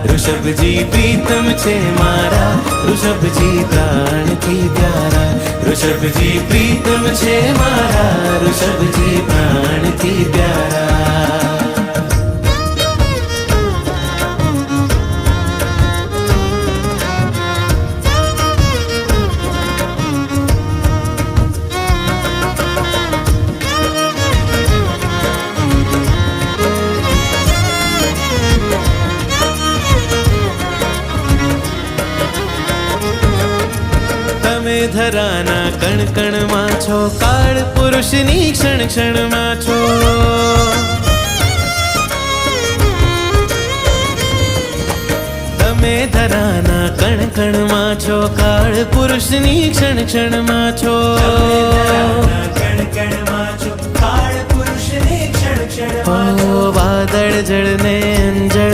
ऋषभजी प्रीतम छे मारा, ऋषभजी प्राणथी प्यारा। ऋषभजी प्रीतम छे मारा, ऋषभजी प्राणथी प्यारा। ધરાના કણ કણમાં છો, કાળ પુરુષની ક્ષણ ક્ષણમાં છો। તમે ધરાના કણ કણમાં છો, કાળ પુરુષની ક્ષણ ક્ષણમાં છો। વાદળ જળને અંજળ